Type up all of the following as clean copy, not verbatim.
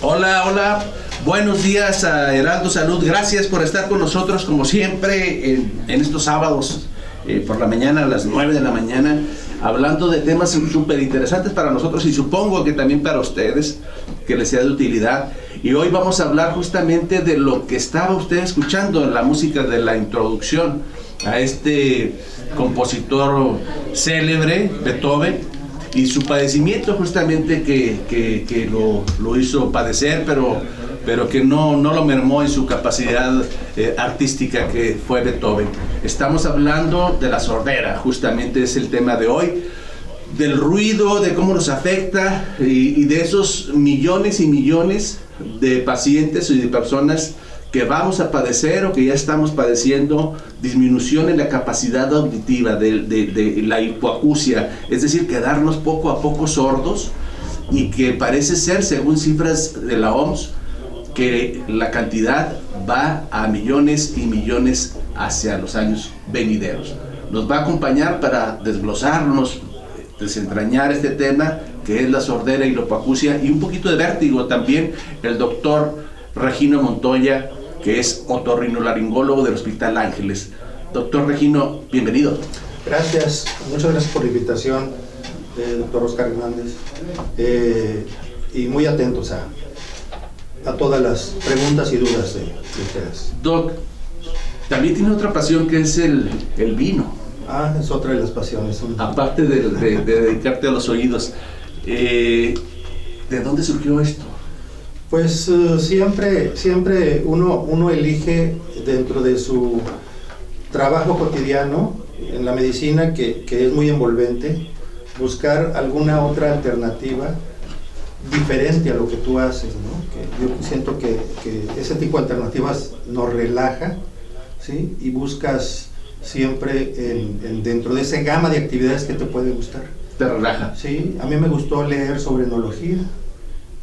Hola, hola. Buenos días a Heraldo Salud. Gracias por estar con nosotros como siempre en estos sábados por la mañana a las 9 de la mañana, hablando de temas súper interesantes para nosotros y supongo que también para ustedes, que les sea de utilidad. Y hoy vamos a hablar justamente de lo que estaba usted escuchando en la música de la introducción a este compositor célebre, Beethoven, y su padecimiento justamente que lo hizo padecer, pero que no lo mermó en su capacidad artística que fue Beethoven. Estamos hablando de la sordera, justamente es el tema de hoy, del ruido, de cómo nos afecta y de esos millones y millones de pacientes y de personas que vamos a padecer o que ya estamos padeciendo disminución en la capacidad auditiva de la hipoacusia, es decir, quedarnos poco a poco sordos, y que parece ser, según cifras de la OMS, que la cantidad va a millones y millones hacia los años venideros. Nos va a acompañar para desglosarnos, desentrañar este tema que es la sordera y la hipoacusia, y un poquito de vértigo también, el doctor Regino Montoya, que es otorrinolaringólogo del Hospital Ángeles. Doctor Regino, bienvenido. Gracias, muchas gracias por la invitación, doctor Oscar Hernández, y muy atentos a todas las preguntas y dudas de ustedes. Doc, también tiene otra pasión que es el vino. Es otra de las pasiones. Aparte de dedicarte a los oídos, ¿de dónde surgió esto? Pues siempre uno elige dentro de su trabajo cotidiano en la medicina, que es muy envolvente, buscar alguna otra alternativa diferente a lo que tú haces, ¿no? Que yo siento que ese tipo de alternativas nos relaja, ¿sí? Y buscas siempre dentro de esa gama de actividades que te puede gustar. Te relaja. Sí, a mí me gustó leer sobre enología.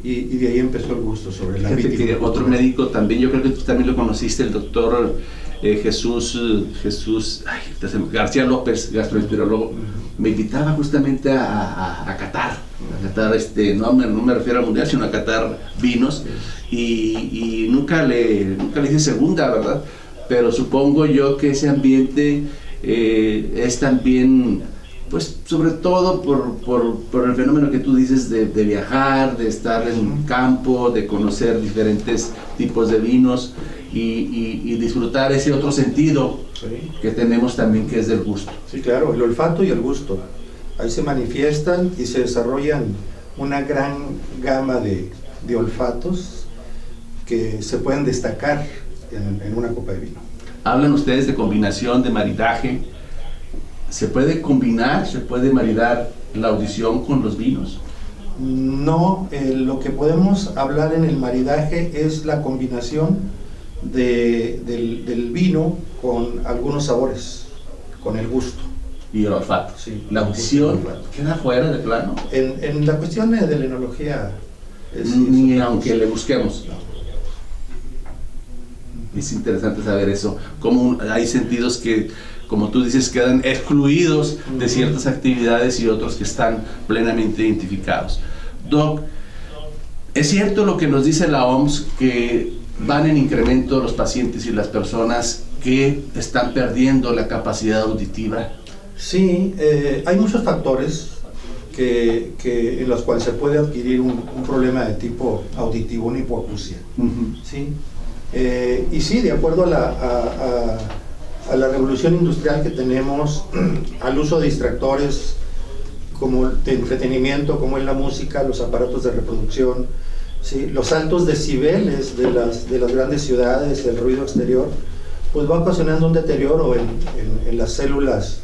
Y de ahí empezó el gusto sobre la viticultura. Otro médico también, yo creo que tú también lo conociste, el doctor Jesús García López, gastroenterólogo, me invitaba justamente a catar, no me refiero al mundial, sino a catar vinos, y nunca le hice segunda, ¿verdad? Pero supongo yo que ese ambiente es también, pues sobre todo por el fenómeno que tú dices de viajar, de estar en campo, de conocer diferentes tipos de vinos y disfrutar ese otro sentido que tenemos también, que es del gusto. Sí, claro, el olfato y el gusto. Ahí se manifiestan y se desarrollan una gran gama de olfatos que se pueden destacar en una copa de vino. Hablan ustedes de combinación, de maridaje. ¿Se puede combinar, se puede maridar la audición con los vinos? No, lo que podemos hablar en el maridaje es la combinación del vino con algunos sabores, con el gusto. Y el olfato. Sí, la audición queda fuera de plano. En la cuestión de la enología ni aunque le busquemos. No. Es interesante saber eso, cómo hay sentidos que, como tú dices, quedan excluidos de ciertas actividades y otros que están plenamente identificados. Doc, ¿es cierto lo que nos dice la OMS, que van en incremento los pacientes y las personas que están perdiendo la capacidad auditiva? Sí, hay muchos factores en los cuales se puede adquirir un problema de tipo auditivo, una hipoacusia. ¿Sí? Y sí, de acuerdo a la revolución industrial que tenemos, al uso de distractores como de entretenimiento, como es la música, los aparatos de reproducción, ¿sí? Los altos decibeles de las grandes ciudades, el ruido exterior, pues va ocasionando un deterioro en las células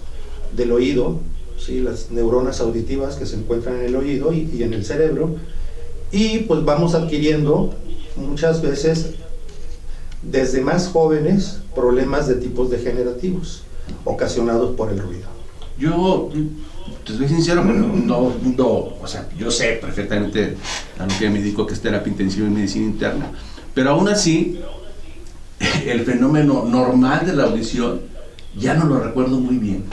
del oído, ¿sí? Las neuronas auditivas que se encuentran en el oído y en el cerebro, y pues vamos adquiriendo muchas veces, desde más jóvenes, problemas de tipos degenerativos ocasionados por el ruido. Yo te soy sincero, o sea, yo sé perfectamente a lo que me dedico, que es terapia intensiva y medicina interna, pero aún así el fenómeno normal de la audición ya no lo recuerdo muy bien.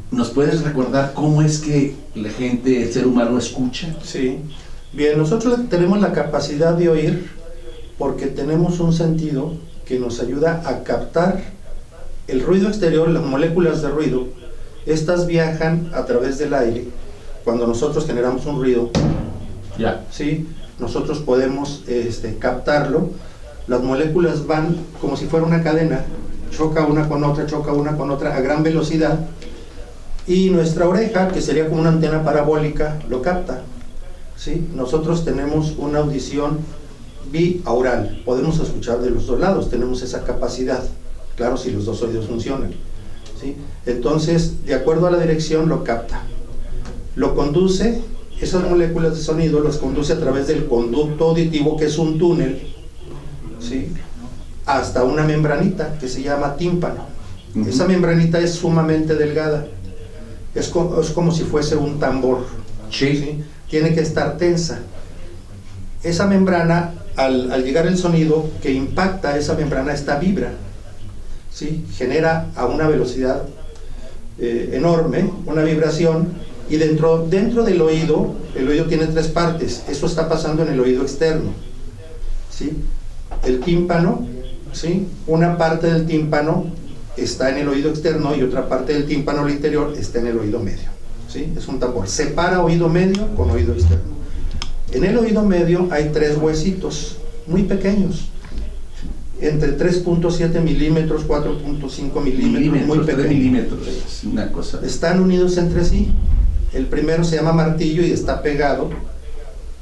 ¿Nos puedes recordar cómo es que la gente, el ser humano, escucha? Sí, Bien, nosotros tenemos la capacidad de oír porque tenemos un sentido que nos ayuda a captar el ruido exterior, las moléculas de ruido. Estas viajan a través del aire. Cuando nosotros generamos un ruido, ¿sí? Nosotros podemos captarlo. Las moléculas van como si fuera una cadena, choca una con otra a gran velocidad, y nuestra oreja, que sería como una antena parabólica, lo capta, ¿sí? Nosotros tenemos una audición biaural, podemos escuchar de los dos lados, tenemos esa capacidad, claro, si los dos oídos funcionan, ¿sí? Entonces, de acuerdo a la dirección, lo capta, lo conduce, esas moléculas de sonido las conduce a través del conducto auditivo, que es un túnel, ¿sí? Hasta una membranita que se llama tímpano. Esa membranita es sumamente delgada, es como si fuese un tambor, ¿sí? Tiene que estar tensa. Esa membrana, al llegar el sonido que impacta esa membrana, esta vibra, ¿sí? Genera a una velocidad enorme, una vibración, y dentro del oído, el oído tiene tres partes, eso está pasando en el oído externo, ¿sí? El tímpano, ¿sí? Una parte del tímpano está en el oído externo y otra parte del tímpano al interior está en el oído medio, ¿sí? Es un tambor, separa oído medio con oído externo. En el oído medio hay tres huesitos muy pequeños, entre 3.7 milímetros, 4.5 milímetros, muy pequeños. Milímetros, una cosa. Están unidos entre sí. El primero se llama martillo y está pegado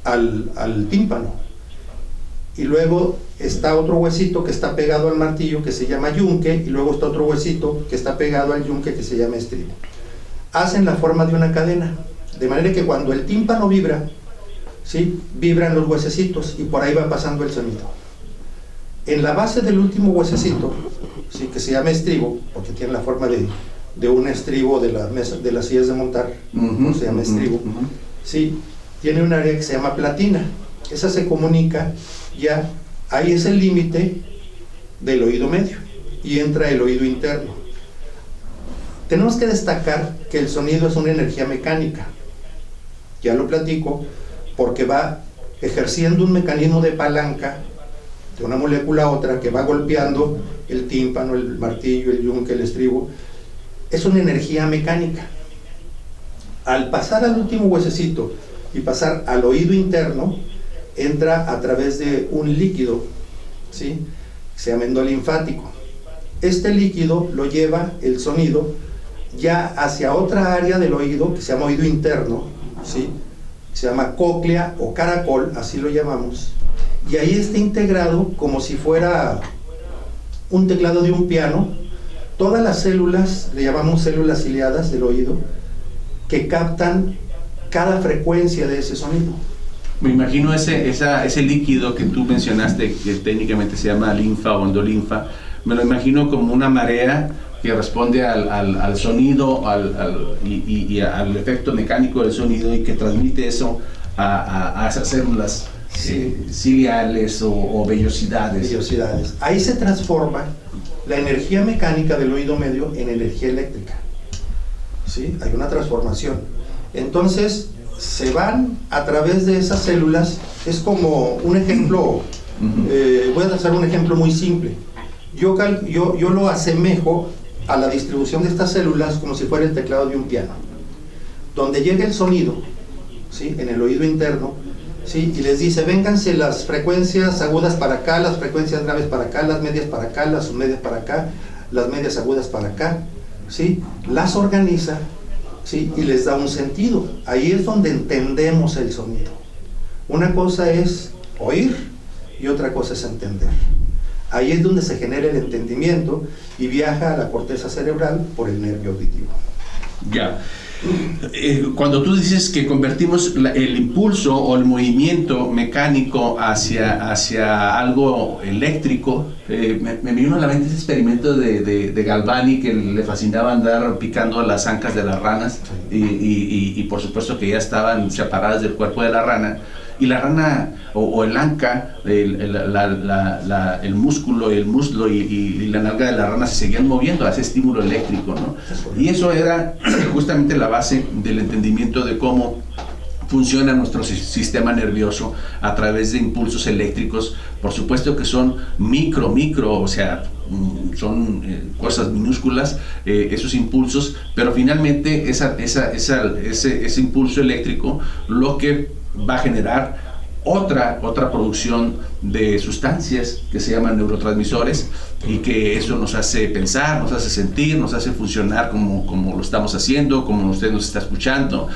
al tímpano. Y luego está otro huesito que está pegado al martillo, que se llama yunque, y luego está otro huesito que está pegado al yunque, que se llama estribo. Hacen la forma de una cadena, de manera que cuando el tímpano vibra, ¿sí? Vibran los huesecitos y por ahí va pasando el sonido. En la base del último huesecito, ¿sí? Que se llama estribo, porque tiene la forma de un estribo de las sillas de montar, se llama estribo, ¿sí? Tiene un área que se llama platina. Esa se comunica ya, ahí es el límite del oído medio y entra el oído interno. Tenemos que destacar que el sonido es una energía mecánica, ya lo platico, porque va ejerciendo un mecanismo de palanca de una molécula a otra que va golpeando el tímpano, el martillo, el yunque, el estribo. Es una energía mecánica. Al pasar al último huesecito y pasar al oído interno, entra a través de un líquido, ¿sí? Se llama endolinfático. Este líquido lo lleva el sonido ya hacia otra área del oído que se llama oído interno, ¿sí? Se llama cóclea o caracol, así lo llamamos, y ahí está integrado como si fuera un teclado de un piano, todas las células, le llamamos células ciliadas del oído, que captan cada frecuencia de ese sonido. Me imagino ese líquido que tú mencionaste, que técnicamente se llama linfa o endolinfa, me lo imagino como una marea que responde al sonido y al efecto mecánico del sonido y que transmite eso a esas células ciliales o vellosidades. Ahí se transforma la energía mecánica del oído medio en energía eléctrica, ¿sí? Hay una transformación. Entonces se van a través de esas células. Es como un ejemplo, voy a hacer un ejemplo muy simple. Yo lo asemejo a la distribución de estas células como si fuera el teclado de un piano, donde llega el sonido, ¿sí? En el oído interno, ¿sí? Y les dice, vénganse las frecuencias agudas para acá, las frecuencias graves para acá, las medias para acá, las submedias para acá, las medias agudas para acá, ¿sí? Las organiza, ¿sí? Y les da un sentido. Ahí es donde entendemos el sonido. Una cosa es oír y otra cosa es entender. Ahí es donde se genera el entendimiento y viaja a la corteza cerebral por el nervio auditivo. Ya. Cuando tú dices que convertimos el impulso o el movimiento mecánico hacia algo eléctrico, me vino a la mente ese experimento de Galvani, que le fascinaba andar picando las ancas de las ranas, y por supuesto que ya estaban separadas del cuerpo de la rana, y la rana o el anca, el músculo, el muslo y la nalga de la rana se seguían moviendo a ese estímulo eléctrico, ¿no? Y eso era justamente la base del entendimiento de cómo funciona nuestro sistema nervioso a través de impulsos eléctricos. Por supuesto que son micro, o sea, son cosas minúsculas, esos impulsos, pero finalmente ese impulso eléctrico lo que va a generar otra producción de sustancias que se llaman neurotransmisores, y que eso nos hace pensar, nos hace sentir, nos hace funcionar como lo estamos haciendo, como usted nos está escuchando,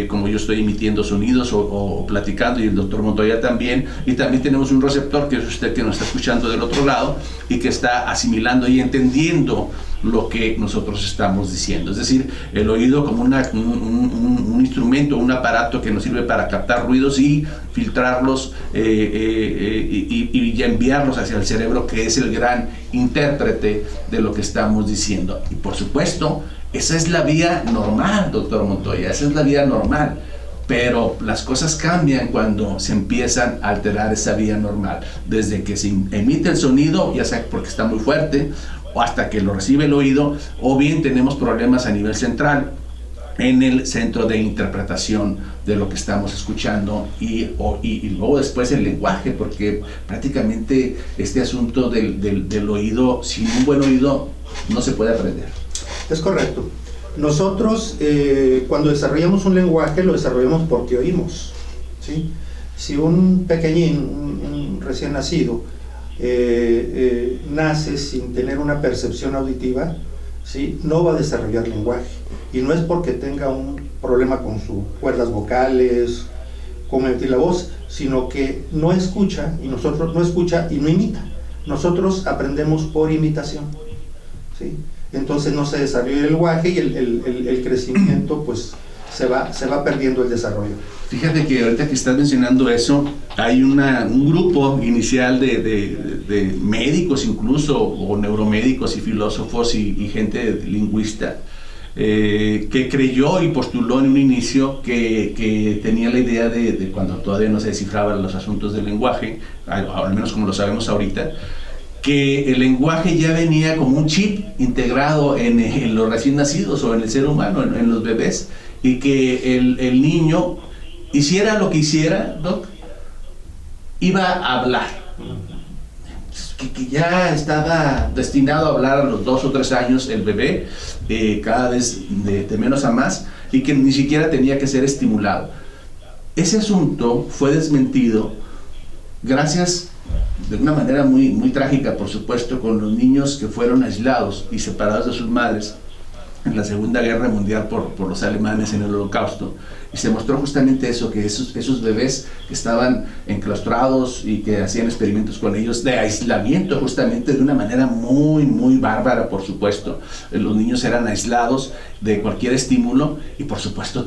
como yo estoy emitiendo sonidos o platicando, y el doctor Montoya también. Y también tenemos un receptor, que es usted, que nos está escuchando del otro lado y que está asimilando y entendiendo lo que nosotros estamos diciendo. Es decir, el oído como un instrumento, un aparato que nos sirve para captar ruidos y filtrarlos y enviarlos hacia el cerebro, que es el gran intérprete de lo que estamos diciendo. Y por supuesto, esa es la vía normal, doctor Montoya, esa es la vía normal. Pero las cosas cambian cuando se empiezan a alterar esa vía normal. Desde que se emite el sonido, ya sea porque está muy fuerte, o hasta que lo recibe el oído, o bien tenemos problemas a nivel central, en el centro de interpretación de lo que estamos escuchando, y luego después el lenguaje, porque prácticamente este asunto del oído, sin un buen oído, no se puede aprender. Es correcto. Nosotros cuando desarrollamos un lenguaje lo desarrollamos porque oímos, ¿sí? Si un pequeñín, un recién nacido, nace sin tener una percepción auditiva, ¿sí?, no va a desarrollar lenguaje, y no es porque tenga un problema con sus cuerdas vocales, con emitir la voz, sino que no escucha, y nosotros no escucha y no imita. Nosotros aprendemos por imitación, ¿sí? Entonces no se desarrolla el lenguaje, y el crecimiento pues se va perdiendo el desarrollo. Fíjate que ahorita que estás mencionando eso, hay un grupo inicial de médicos incluso, o neuromédicos y filósofos y gente lingüista, que creyó y postuló en un inicio que tenía la idea de cuando todavía no se descifraban los asuntos del lenguaje, al menos como lo sabemos ahorita, que el lenguaje ya venía como un chip integrado en los recién nacidos o en el ser humano, en los bebés, y que el niño hiciera lo que hiciera, Doc, iba a hablar, que ya estaba destinado a hablar a los 2 o 3 años el bebé, cada vez de menos a más, y que ni siquiera tenía que ser estimulado. Ese asunto fue desmentido gracias, de una manera muy, muy trágica, por supuesto, con los niños que fueron aislados y separados de sus madres en la Segunda Guerra Mundial por los alemanes en el Holocausto. Y se mostró justamente eso, que esos bebés que estaban enclaustrados y que hacían experimentos con ellos de aislamiento, justamente de una manera muy, muy bárbara, por supuesto. Los niños eran aislados de cualquier estímulo y por supuesto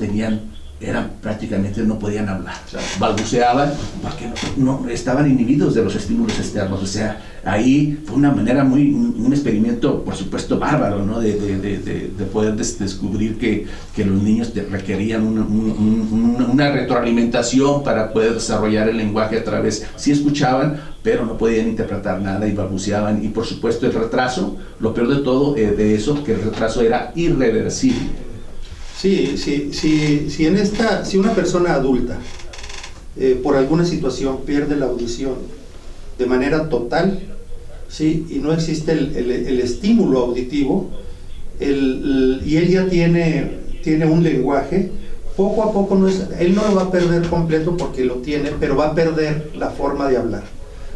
prácticamente no podían hablar, o sea, balbuceaban porque no estaban inhibidos de los estímulos externos. O sea, ahí fue una manera un experimento, por supuesto, bárbaro, ¿no? de poder descubrir que los niños requerían una retroalimentación para poder desarrollar el lenguaje a través, sí escuchaban, pero no podían interpretar nada y balbuceaban. Y por supuesto el retraso, lo peor de todo de eso, que el retraso era irreversible. Sí, si una persona adulta por alguna situación pierde la audición de manera total, ¿sí?, y no existe el estímulo auditivo, y él ya tiene un lenguaje, poco a poco él no lo va a perder completo porque lo tiene, pero va a perder la forma de hablar.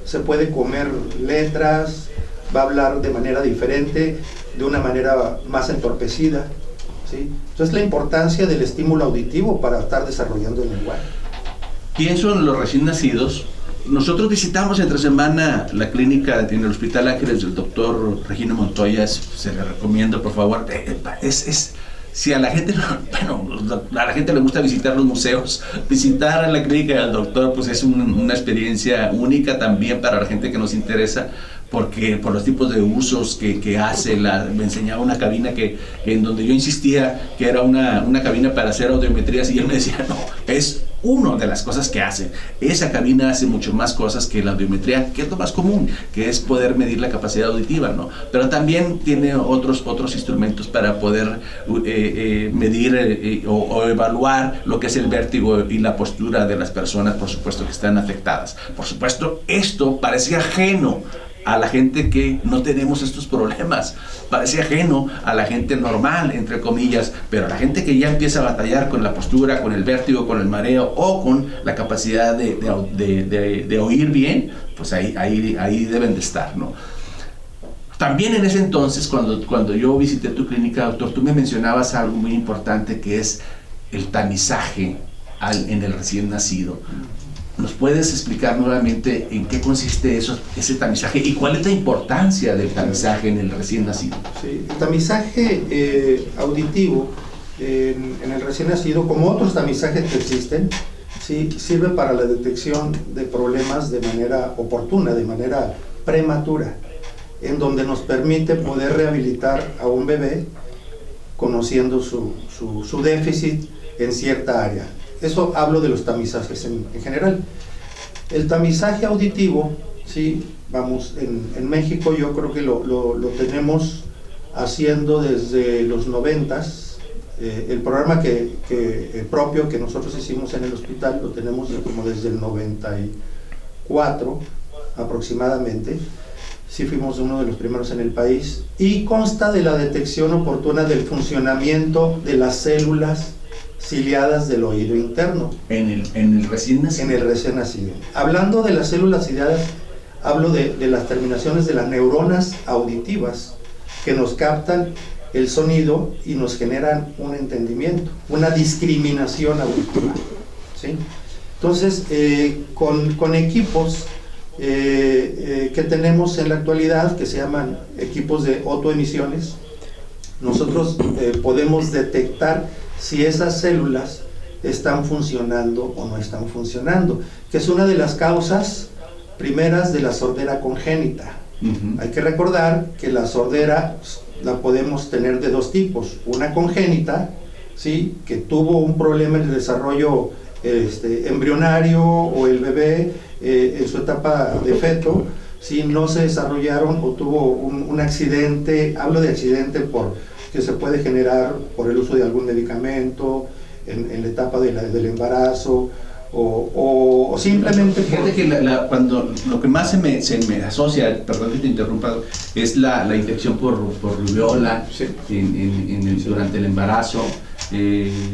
Se puede comer letras, va a hablar de manera diferente, de una manera más entorpecida, ¿sí? Entonces la importancia del estímulo auditivo para estar desarrollando el lenguaje. Pienso en los recién nacidos. Nosotros visitamos entre semana la clínica en el Hospital Ángeles del doctor Regino Montoya. Se le recomiendo, por favor. Si a la gente, a la gente le gusta visitar los museos, visitar a la clínica del doctor, pues es una experiencia única también para la gente que nos interesa, porque por los tipos de usos que hace. Me enseñaba una cabina en donde yo insistía que era una cabina para hacer audiometrías, y él me decía, no, es una de las cosas que hace. Esa cabina hace mucho más cosas que la audiometría, que es lo más común, que es poder medir la capacidad auditiva, ¿no? Pero también tiene otros instrumentos para poder medir o evaluar lo que es el vértigo y la postura de las personas, por supuesto, que están afectadas. Por supuesto, esto parece ajeno a la gente que no tenemos estos problemas, parece ajeno a la gente normal, entre comillas, pero la gente que ya empieza a batallar con la postura, con el vértigo, con el mareo o con la capacidad de oír bien, pues ahí deben de estar, ¿no? También en ese entonces, cuando yo visité tu clínica, doctor, tú me mencionabas algo muy importante, que es el tamizaje en el recién nacido. ¿Nos puedes explicar nuevamente en qué consiste ese tamizaje y cuál es la importancia del tamizaje en el recién nacido? Sí, el tamizaje auditivo en el recién nacido, como otros tamizajes que existen, sí, sirve para la detección de problemas de manera oportuna, de manera prematura, en donde nos permite poder rehabilitar a un bebé conociendo su déficit en cierta área. Eso hablo de los tamizajes en general. El tamizaje auditivo, sí, vamos, en México yo creo que lo tenemos haciendo desde los 90s. El programa propio que nosotros hicimos en el hospital lo tenemos como desde el 94 aproximadamente. Sí, fuimos uno de los primeros en el país y consta de la detección oportuna del funcionamiento de las células ciliadas del oído interno. En el recién nacido. En el recién nacido. Hablando de las células ciliadas, hablo de las terminaciones de las neuronas auditivas que nos captan el sonido y nos generan un entendimiento, una discriminación auditiva, ¿sí? Entonces, con equipos que tenemos en la actualidad, que se llaman equipos de otoemisiones, nosotros podemos detectar si esas células están funcionando o no están funcionando, que es una de las causas primeras de la sordera congénita. Hay que recordar que la sordera la podemos tener de dos tipos: una congénita, ¿sí?, que tuvo un problema en el desarrollo embrionario, o el bebé en su etapa de feto, si no se desarrollaron o tuvo un accidente. Hablo de accidente que se puede generar por el uso de algún medicamento en la etapa del embarazo, o simplemente... Fíjate que cuando lo que más se me asocia, perdón que te interrumpa, es la infección por rubiola, sí, durante el embarazo,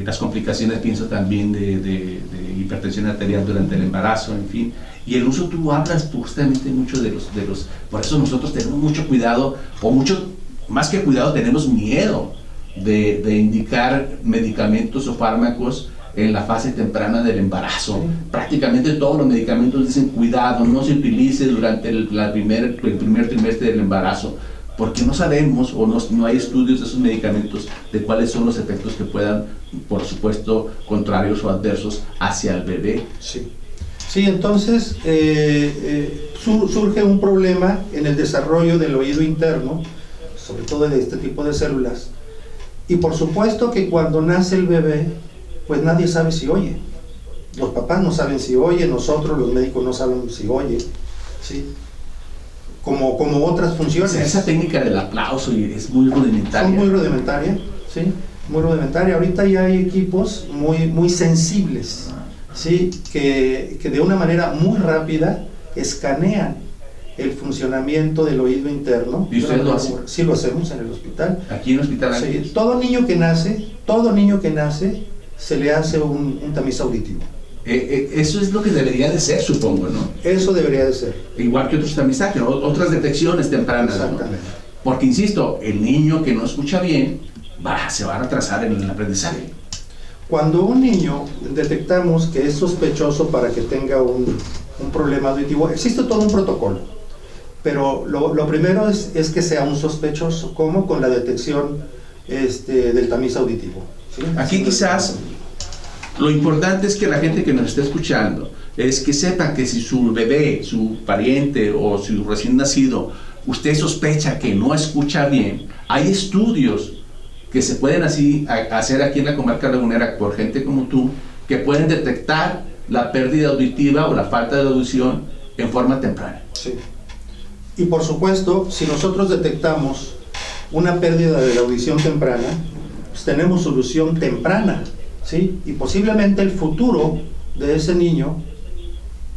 las complicaciones, pienso también de hipertensión arterial durante el embarazo, en fin. Y el uso, tú hablas justamente mucho de los... Por eso nosotros tenemos mucho cuidado, más que cuidado, tenemos miedo de indicar medicamentos o fármacos en la fase temprana del embarazo. Sí. Prácticamente todos los medicamentos dicen cuidado, no se utilice durante el primer trimestre del embarazo, porque no sabemos o no hay estudios de esos medicamentos de cuáles son los efectos que puedan, por supuesto, contrarios o adversos hacia el bebé. Sí. Sí, entonces surge un problema en el desarrollo del oído interno, sobre todo de este tipo de células, y por supuesto que cuando nace el bebé, pues nadie sabe si oye. Los papás no saben si oye, nosotros los médicos no saben si oye, ¿sí? Como otras funciones. Esa técnica del aplauso es muy rudimentaria. Son muy rudimentaria, ¿sí? Muy rudimentaria. Ahorita ya hay equipos muy sensibles, ¿sí?, que de una manera muy rápida escanean el funcionamiento del oído interno. ¿Y usted lo hace? Sí, lo hacemos en el hospital. ¿Aquí en el hospital? Sí, todo niño que nace se le hace un tamiz auditivo. Eso es lo que debería de ser, supongo, ¿no? Eso debería de ser. Igual que otros tamizajes, otras detecciones tempranas. Exactamente. ¿No? Porque, insisto, el niño que no escucha bien se va a retrasar en el aprendizaje. Cuando un niño detectamos que es sospechoso para que tenga un problema auditivo, existe todo un protocolo, pero lo primero es que sea un sospechoso, como con la detección del tamiz auditivo, ¿sí? Aquí quizás lo importante es que la gente que nos esté escuchando es que sepa que si su bebé, su pariente o su recién nacido, usted sospecha que no escucha bien, hay estudios que se pueden hacer aquí en la comarca lagunera por gente como tú, que pueden detectar la pérdida auditiva o la falta de audición en forma temprana. Sí. Y por supuesto, si nosotros detectamos una pérdida de la audición temprana, pues tenemos solución temprana, ¿sí? Y posiblemente el futuro de ese niño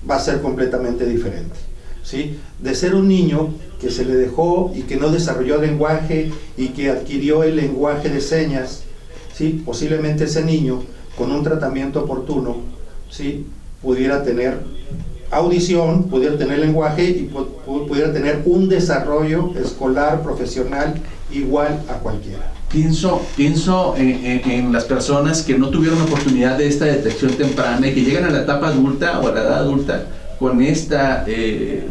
va a ser completamente diferente, ¿sí? De ser un niño que se le dejó y que no desarrolló el lenguaje y que adquirió el lenguaje de señas, ¿sí? Posiblemente ese niño, con un tratamiento oportuno, ¿sí? Pudiera tener audición, pudiera tener lenguaje y pudiera tener un desarrollo escolar, profesional, igual a cualquiera. Pienso en las personas que no tuvieron oportunidad de esta detección temprana y que llegan a la etapa adulta o a la edad adulta con esta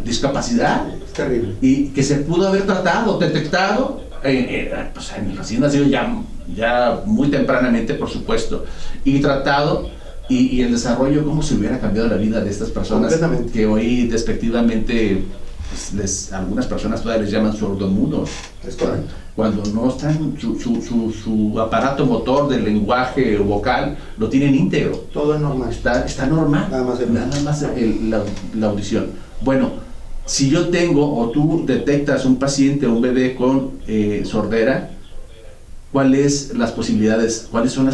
discapacidad. Es terrible. Y que se pudo haber tratado, detectado, pues en el recién nacido ya muy tempranamente, por supuesto, y tratado, y el desarrollo, cómo se hubiera cambiado la vida de estas personas que hoy despectivamente, pues, algunas personas todavía les llaman sordomudos. Es correcto. Cuando no están, su aparato motor del lenguaje vocal lo tienen íntegro. Todo es normal. Está normal. Nada más la audición. Bueno, si yo tengo o tú detectas un paciente, un bebé con sordera, ¿cuáles son las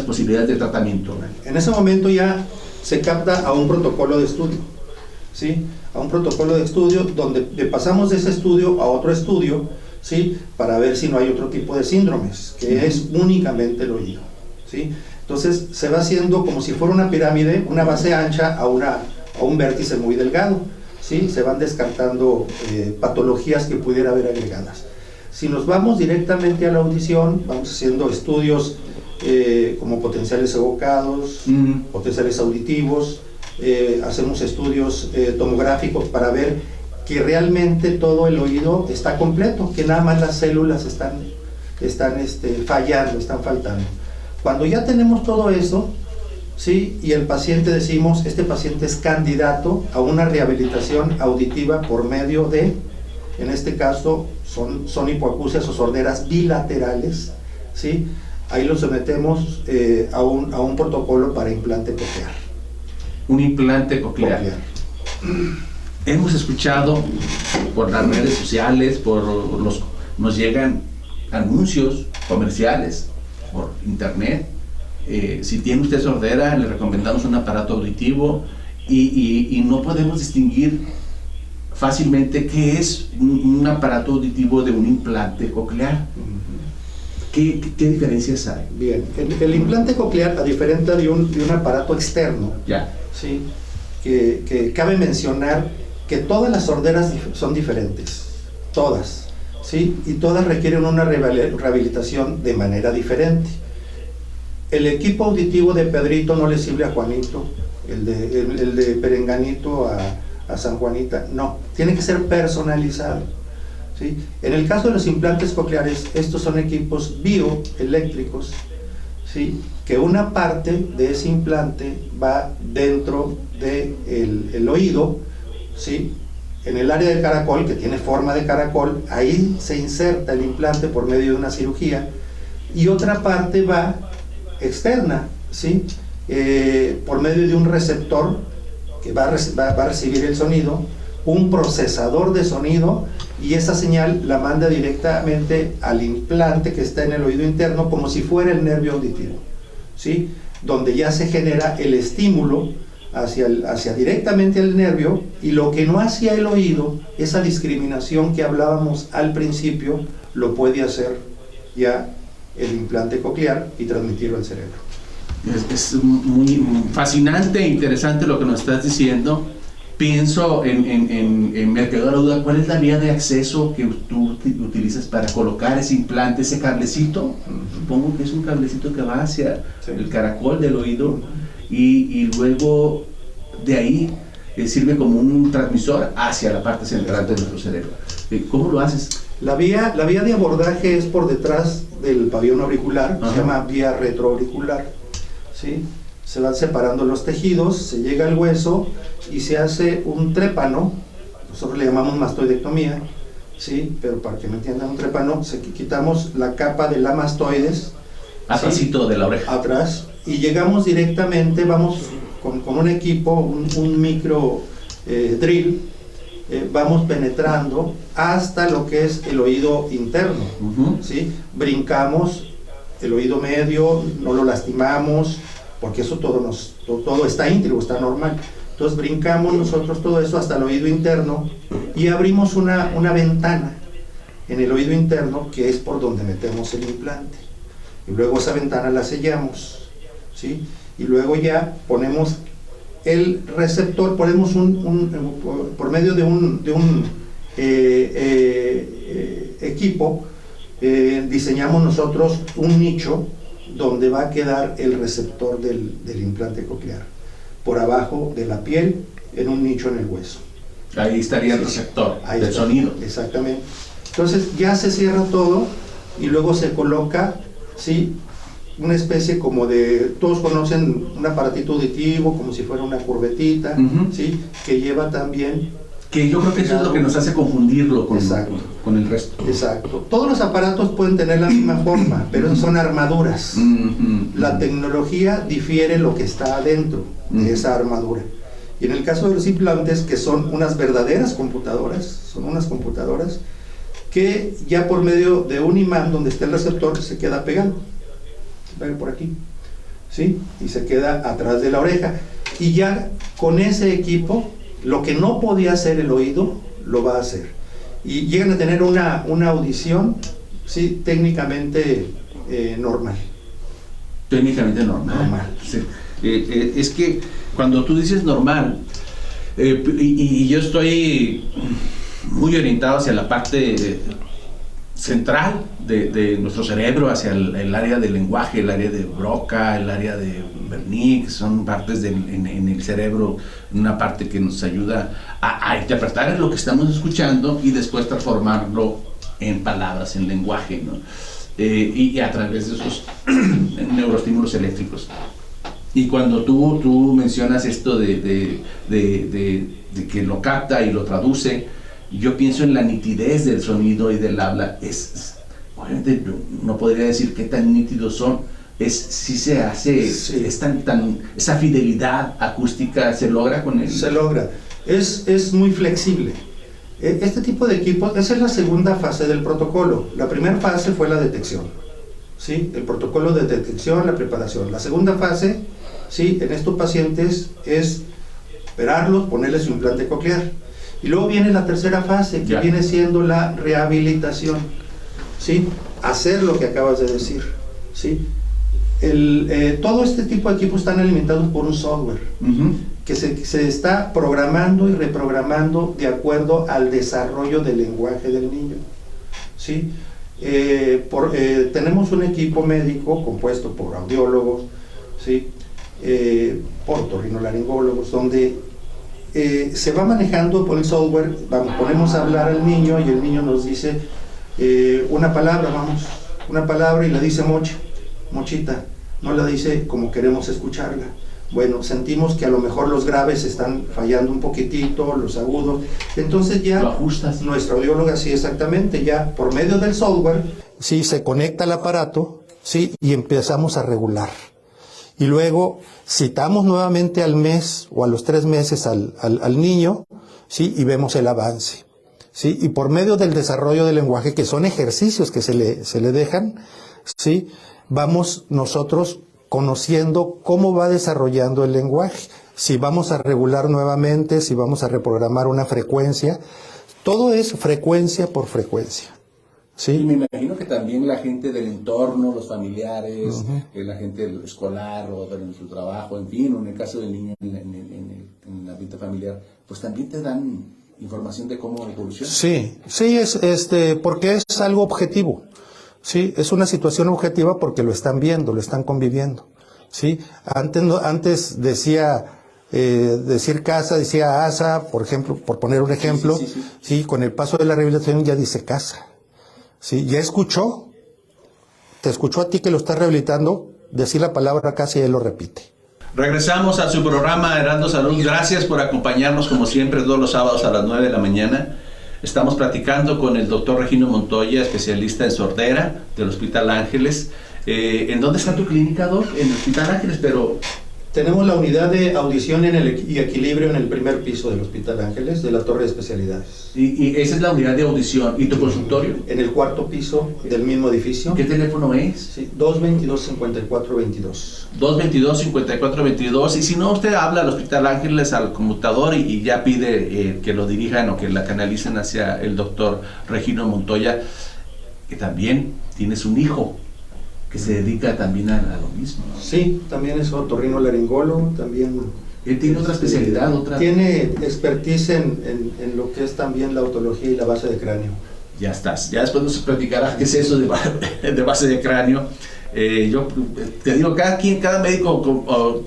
posibilidades de tratamiento? En ese momento ya se capta a un protocolo de estudio, ¿sí? A un protocolo de estudio donde le pasamos de ese estudio a otro estudio, ¿sí? Para ver si no hay otro tipo de síndromes, que es únicamente el oído, ¿sí? Entonces se va haciendo como si fuera una pirámide, una base ancha a un vértice muy delgado, ¿sí? Se van descartando patologías que pudiera haber agregadas. Si nos vamos directamente a la audición, vamos haciendo estudios como potenciales evocados, potenciales auditivos, hacemos estudios tomográficos para ver que realmente todo el oído está completo, que nada más las células están fallando, están faltando. Cuando ya tenemos todo eso, ¿sí? Y el paciente decimos, este paciente es candidato a una rehabilitación auditiva por medio de, en este caso, son hipoacusias o sorderas bilaterales, ¿sí? Ahí lo sometemos a un protocolo para implante coclear. Un implante coclear. Hemos escuchado por las redes sociales, nos llegan anuncios comerciales por internet. Si tiene usted sordera, le recomendamos un aparato auditivo y no podemos distinguir fácilmente qué es un aparato auditivo de un implante coclear. ¿Qué diferencias hay? Bien, el implante coclear, a diferencia de un aparato externo, ¿sí? que cabe mencionar que todas las sorderas son diferentes, todas, ¿sí? Y todas requieren una rehabilitación de manera diferente. El equipo auditivo de Pedrito no le sirve a Juanito, el de Perenganito a San Juanita, no, tiene que ser personalizado, ¿sí? En el caso de los implantes cocleares, estos son equipos bioeléctricos, ¿sí? Que una parte de ese implante va dentro del oído, ¿sí? En el área del caracol, que tiene forma de caracol, ahí se inserta el implante por medio de una cirugía, y otra parte va externa, ¿sí? Por medio de un receptor que va a recibir el sonido, un procesador de sonido, y esa señal la manda directamente al implante que está en el oído interno, como si fuera el nervio auditivo, ¿sí? Donde ya se genera el estímulo hacia directamente el nervio, y lo que no hacía el oído, esa discriminación que hablábamos al principio, lo puede hacer ya el implante coclear y transmitirlo al cerebro. Es muy fascinante e interesante lo que nos estás diciendo. Pienso me quedó la duda, ¿cuál es la vía de acceso que tú utilizas para colocar ese implante, ese cablecito? Supongo que es un cablecito que va hacia el caracol del oído, y luego de ahí sirve como un transmisor hacia la parte central de nuestro cerebro. ¿Cómo lo haces? La vía de abordaje es por detrás del pabellón auricular, se llama vía retroauricular, ¿sí? Se van separando los tejidos, se llega al hueso y se hace un trépano, nosotros le llamamos mastoidectomía, ¿sí? Pero para que me entiendan, un trépano, quitamos la capa de la mastoides, atrásito, ¿sí? De la oreja. Atrás, y llegamos directamente, vamos con un equipo, un micro drill, vamos penetrando hasta lo que es el oído interno, ¿sí? Brincamos el oído medio, no lo lastimamos, porque eso todo está íntegro, está normal. Entonces brincamos nosotros todo eso hasta el oído interno y abrimos una ventana en el oído interno que es por donde metemos el implante. Y luego esa ventana la sellamos, ¿sí? Y luego ya ponemos el receptor, ponemos por medio de un equipo, diseñamos nosotros un nicho donde va a quedar el receptor del implante coclear, por abajo de la piel, en un nicho en el hueso. Ahí estaría el receptor del sonido. Exactamente. Entonces ya se cierra todo y luego se coloca, ¿sí?, una especie como de, todos conocen un aparatito auditivo, como si fuera una curvetita, ¿sí?, que lleva también... Que yo creo que eso es lo que nos hace confundirlo con el resto. Exacto. Todos los aparatos pueden tener la misma forma, pero son armaduras. La tecnología difiere lo que está adentro de esa armadura. Y en el caso de los implantes, que son unas verdaderas computadoras, son unas computadoras que ya por medio de un imán donde está el receptor se queda pegado. Ven por aquí, ¿sí? Y se queda atrás de la oreja. Y ya con ese equipo, lo que no podía hacer el oído, lo va a hacer. Y llegan a tener una audición, ¿sí?, técnicamente normal. Técnicamente normal. Sí. Es que cuando tú dices normal, y yo estoy muy orientado hacia la parte central de nuestro cerebro, hacia el área del lenguaje, el área de Broca, el área de Wernicke, son partes en el cerebro, una parte que nos ayuda a interpretar lo que estamos escuchando y después transformarlo en palabras, en lenguaje, ¿no? Y a través de esos neuroestímulos eléctricos. Y cuando tú mencionas esto de que lo capta y lo traduce, yo pienso en la nitidez del sonido y del habla. Obviamente no podría decir qué tan nítidos son. Si se hace, sí. Esa fidelidad acústica se logra con él. Se logra. Es muy flexible. Este tipo de equipos, esa es la segunda fase del protocolo. La primera fase fue la detección, ¿sí? El protocolo de detección, la preparación. La segunda fase, ¿sí?, en estos pacientes es operarlos, ponerles su implante coclear. Y luego viene la tercera fase, que viene siendo la rehabilitación, ¿sí? Hacer lo que acabas de decir, ¿sí? Todo este tipo de equipos están alimentados por un software que se está programando y reprogramando de acuerdo al desarrollo del lenguaje del niño, ¿sí? Tenemos un equipo médico compuesto por audiólogos, ¿sí?, por otorrinolaringólogos, donde se va manejando por el software. Ponemos a hablar al niño y el niño nos dice una palabra y la dice mochita, no la dice como queremos escucharla. Bueno, sentimos que a lo mejor los graves están fallando un poquitito, los agudos, entonces ya lo ajustas. Nuestra audióloga, sí, exactamente, ya por medio del software, sí, se conecta al aparato, sí, y empezamos a regular. Y luego citamos nuevamente al mes o a los 3 meses al niño, ¿sí?, y vemos el avance, ¿sí? Y por medio del desarrollo del lenguaje, que son ejercicios que se le dejan, ¿sí?, vamos nosotros conociendo cómo va desarrollando el lenguaje, si vamos a regular nuevamente, si vamos a reprogramar una frecuencia. Todo es frecuencia por frecuencia. Sí. Y me imagino que también la gente del entorno, los familiares, la gente escolar o en su trabajo, en fin, o en el caso del niño en el ambiente familiar, pues también te dan información de cómo evoluciona. Sí, es porque es algo objetivo. Sí, es una situación objetiva porque lo están viendo, lo están conviviendo. Sí, antes decía decir casa, decía asa, por ejemplo, por poner un ejemplo. Sí, con el paso de la rehabilitación ya dice casa. Sí, ya escuchó, te escuchó a ti que lo estás rehabilitando decir la palabra casa y él lo repite. Regresamos a su programa Heraldo Salud. Gracias por acompañarnos como siempre todos los sábados a las 9 de la mañana. Estamos platicando con el doctor Regino Montoya, especialista en sordera del Hospital Ángeles. ¿En dónde está tu clínica, Doc? En el Hospital Ángeles, pero... Tenemos la unidad de audición y equilibrio en el primer piso del Hospital Ángeles, de la Torre de Especialidades. Y esa es la unidad de audición. ¿Y tu consultorio? En el cuarto piso del mismo edificio. ¿Qué teléfono es? Sí, 222-5422. 222-5422. Y si no, usted habla al Hospital Ángeles, al conmutador, y ya pide que lo dirijan o que la canalicen hacia el doctor Regino Montoya, que también tienes un hijo que se dedica también a lo mismo, ¿no? Sí, también es otorrinolaringólogo, también... Él tiene otra especialidad, otra... Tiene expertise en lo que es también la otología y la base de cráneo. Ya estás, ya después nos platicarás qué es eso de base de cráneo. Yo te digo, cada médico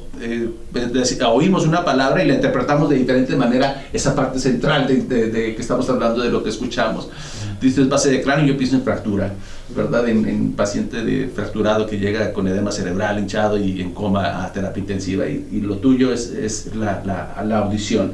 oímos una palabra y la interpretamos de diferente manera, esa parte central de que estamos hablando, de lo que escuchamos. Dices base de cráneo, yo pienso en fractura, ¿verdad? En paciente de fracturado que llega con edema cerebral, hinchado y en coma a terapia intensiva, y lo tuyo es la audición.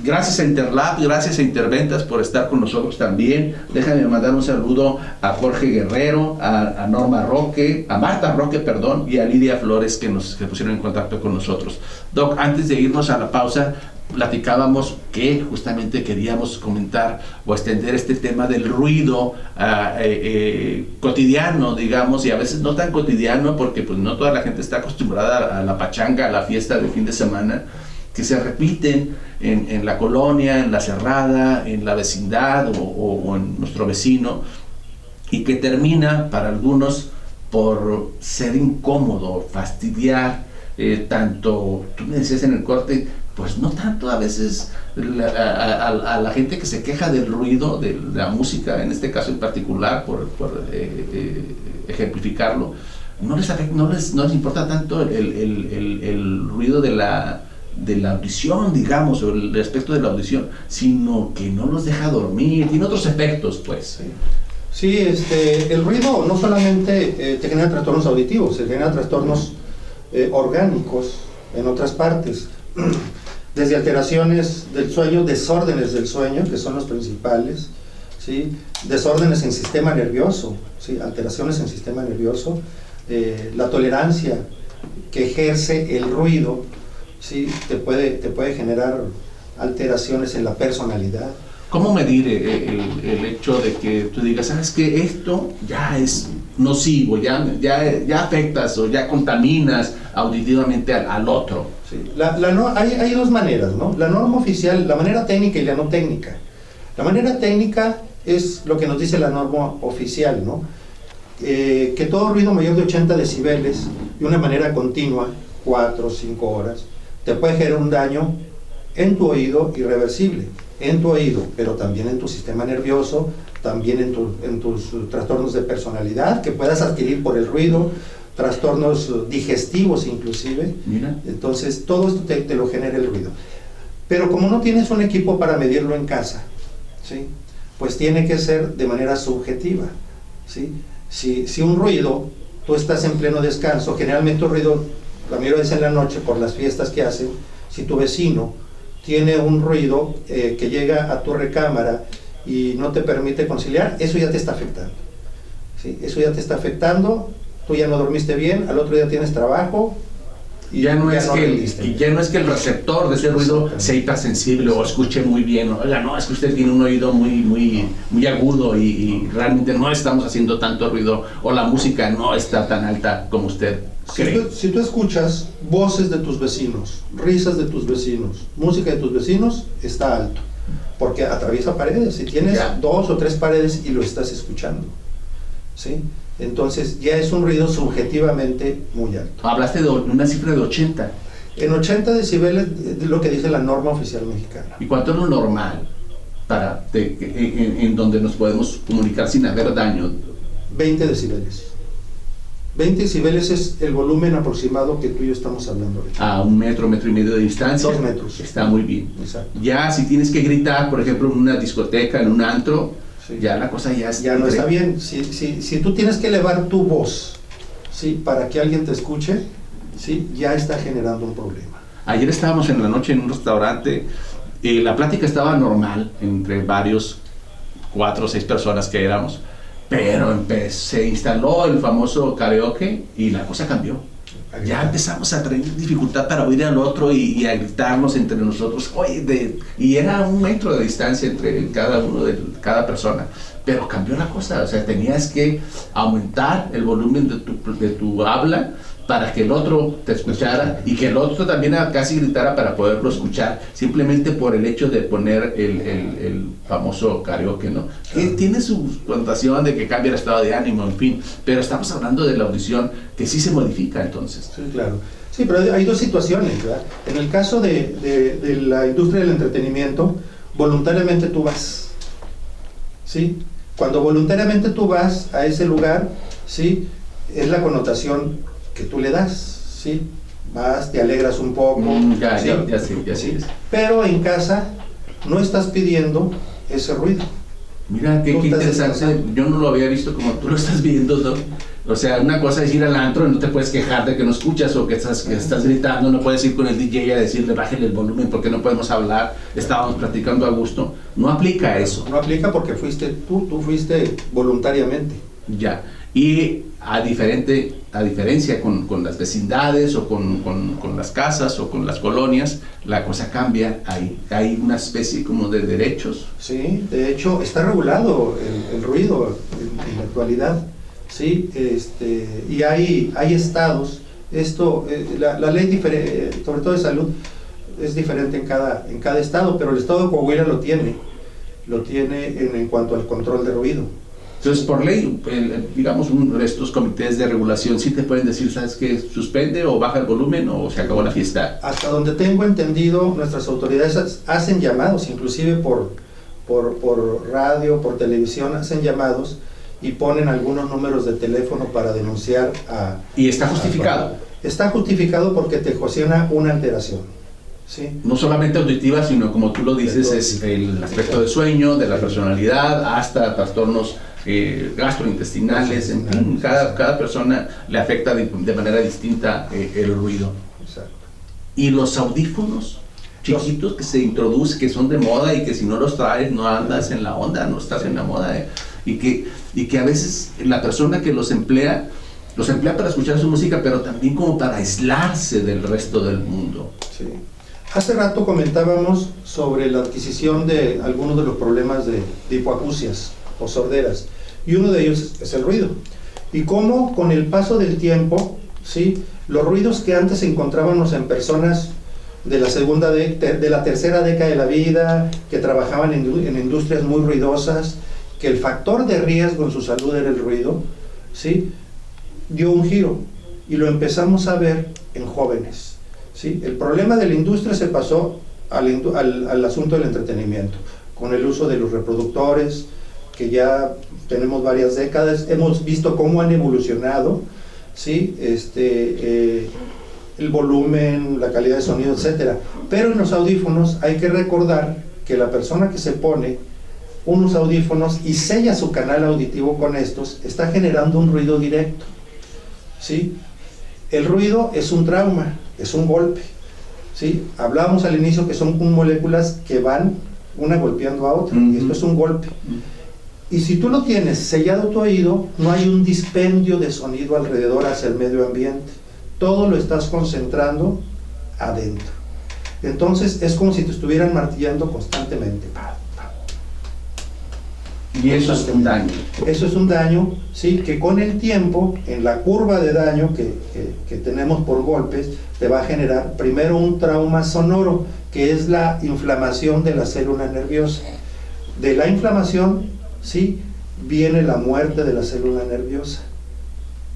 Gracias a Interlab, gracias a Interventas por estar con nosotros también. Déjame mandar un saludo a Jorge Guerrero, a Norma Roque, a Marta Roque, perdón, y a Lidia Flores que pusieron en contacto con nosotros. Doc, antes de irnos a la pausa, platicábamos que justamente queríamos comentar o extender este tema del ruido cotidiano, digamos, y a veces no tan cotidiano porque pues no toda la gente está acostumbrada a la pachanga, a la fiesta de fin de semana, que se repiten en la colonia, en la cerrada, en la vecindad o en nuestro vecino, y que termina para algunos por ser incómodo, fastidiar, tanto, tú me decías en el corte, pues no tanto a veces a la gente que se queja del ruido de la música, en este caso en particular, por ejemplificarlo, no les importa tanto el ruido de la audición, digamos, o el aspecto de la audición, sino que no los deja dormir, tiene otros efectos, pues. Sí, el ruido no solamente te genera trastornos auditivos, se genera trastornos orgánicos en otras partes, desde alteraciones del sueño, desórdenes del sueño, que son los principales, ¿sí? Desórdenes en sistema nervioso, ¿sí? Alteraciones en sistema nervioso, la tolerancia que ejerce el ruido, sí, te puede generar alteraciones en la personalidad. ¿Cómo medir el hecho de que tú digas, sabes que esto ya es nocivo, ya afectas o ya contaminas auditivamente al otro? Sí. Hay dos maneras, ¿no? La norma oficial, la manera técnica y la no técnica. La manera técnica es lo que nos dice la norma oficial, ¿no? Que todo ruido mayor de 80 decibeles de una manera continua, 4 o 5 horas, te puede generar un daño en tu oído irreversible, en tu oído, pero también en tu sistema nervioso, también en tus trastornos de personalidad que puedas adquirir por el ruido, trastornos digestivos inclusive. Mira. Entonces todo esto te lo genera el ruido. Pero como no tienes un equipo para medirlo en casa, ¿sí? Pues tiene que ser de manera subjetiva, ¿sí? Si un ruido, tú estás en pleno descanso, generalmente un ruido, la mayoría de veces en la noche por las fiestas que hacen, si tu vecino tiene un ruido que llega a tu recámara y no te permite conciliar, eso ya te está afectando, ¿sí? Eso ya te está afectando, tú ya no dormiste bien, al otro día tienes trabajo y ya no es que el receptor de ese ruido sea hipersensible o escuche muy bien. Oiga, no, es que usted tiene un oído muy agudo y realmente no estamos haciendo tanto ruido, o la música no está tan alta como usted cree. Si tú escuchas voces de tus vecinos, risas de tus vecinos, música de tus vecinos, está alto, porque atraviesa paredes. Si tienes 2 o 3 paredes y lo estás escuchando, ¿sí? Entonces ya es un ruido subjetivamente muy alto. Hablaste de una cifra de 80. En 80 decibeles es lo que dice la norma oficial mexicana. ¿Y cuánto es lo normal en donde nos podemos comunicar sin haber daño? 20 decibeles. 20 decibeles es el volumen aproximado que tú y yo estamos hablando ahorita. A 1 metro, 1,5 metros de distancia. 2 metros. Está muy bien. Exacto. Ya si tienes que gritar, por ejemplo, en una discoteca, en un antro, sí, ya la cosa ya no está bien. Si tú tienes que elevar tu voz, ¿sí?, para que alguien te escuche, ¿sí?, ya está generando un problema. Ayer estábamos en la noche en un restaurante, la plática estaba normal entre varios, 4 o 6 personas que éramos, pero se instaló el famoso karaoke y la cosa cambió. Ya empezamos a tener dificultad para oír al otro y a gritarnos entre nosotros, oye, y era 1 metro de distancia entre cada persona, pero cambió la cosa, o sea, tenías que aumentar el volumen de tu habla para que el otro te escuchara y que el otro también casi gritara para poderlo escuchar, simplemente por el hecho de poner el famoso karaoke, ¿no? Que tiene su connotación de que cambia el estado de ánimo, en fin, pero estamos hablando de la audición que sí se modifica entonces. Sí, claro. Sí, pero hay 2 situaciones, ¿verdad? En el caso de la industria del entretenimiento, voluntariamente tú vas, ¿sí? Cuando voluntariamente tú vas a ese lugar, ¿sí? Es la connotación que tú le das, ¿sí? Vas, te alegras un poco, ¿sí? Pero en casa no estás pidiendo ese ruido. Mira, qué interesante, yo no lo había visto como tú lo estás viendo, ¿no? O sea, una cosa es ir al antro y no te puedes quejar de que no escuchas o que estás gritando, no puedes ir con el DJ a decirle bájale el volumen porque no podemos hablar, estábamos platicando a gusto. No aplica eso. No aplica porque tú fuiste voluntariamente. Ya, y a diferencia con las vecindades o con las casas o con las colonias, la cosa cambia, hay una especie como de derechos. Sí, de hecho está regulado el ruido en la actualidad, sí, y hay estados, la ley sobre todo de salud es diferente en cada estado, pero el estado de Coahuila lo tiene en cuanto al control de ruido. Entonces, por ley, digamos, estos comités de regulación sí te pueden decir, ¿sabes qué? Suspende o baja el volumen o se acabó la fiesta. Hasta donde tengo entendido, nuestras autoridades hacen llamados, inclusive por radio, por televisión, hacen llamados y ponen algunos números de teléfono para denunciar a... ¿Y está justificado? Está justificado porque te ocasiona una alteración. ¿Sí? No solamente auditiva, sino como tú lo dices, es el aspecto de sueño, de la personalidad, hasta trastornos gastrointestinales, en fin, cada persona le afecta de manera distinta el ruido. Exacto. Y los audífonos chiquitos que se introducen, que son de moda y que si no los traes no andas en la onda, no estás en la moda, y que a veces la persona que los emplea para escuchar su música, pero también como para aislarse del resto del mundo. Sí. Hace rato comentábamos sobre la adquisición de algunos de los problemas de hipoacusias o sorderas, y uno de ellos es el ruido. Y cómo con el paso del tiempo, ¿sí? Los ruidos que antes encontrábamos en personas de la tercera década de la vida, que trabajaban en industrias muy ruidosas, que el factor de riesgo en su salud era el ruido, ¿sí? Dio un giro y lo empezamos a ver en jóvenes, ¿sí? El problema de la industria se pasó al asunto del entretenimiento, con el uso de los reproductores, que ya tenemos varias décadas, hemos visto cómo han evolucionado, ¿sí? El volumen, la calidad de sonido, etcétera. Pero en los audífonos hay que recordar que la persona que se pone unos audífonos y sella su canal auditivo con estos, está generando un ruido directo, ¿sí? El ruido es un trauma, es un golpe, ¿sí? Hablábamos al inicio que son moléculas que van una golpeando a otra, y esto es un golpe. Y si tú lo tienes sellado tu oído, no hay un dispendio de sonido alrededor hacia el medio ambiente. Todo lo estás concentrando adentro. Entonces es como si te estuvieran martillando constantemente. Y eso es un daño. Eso es un daño, sí, que con el tiempo, en la curva de daño que tenemos por golpes, te va a generar primero un trauma sonoro, que es la inflamación de la célula nerviosa. De la inflamación, sí, viene la muerte de la célula nerviosa,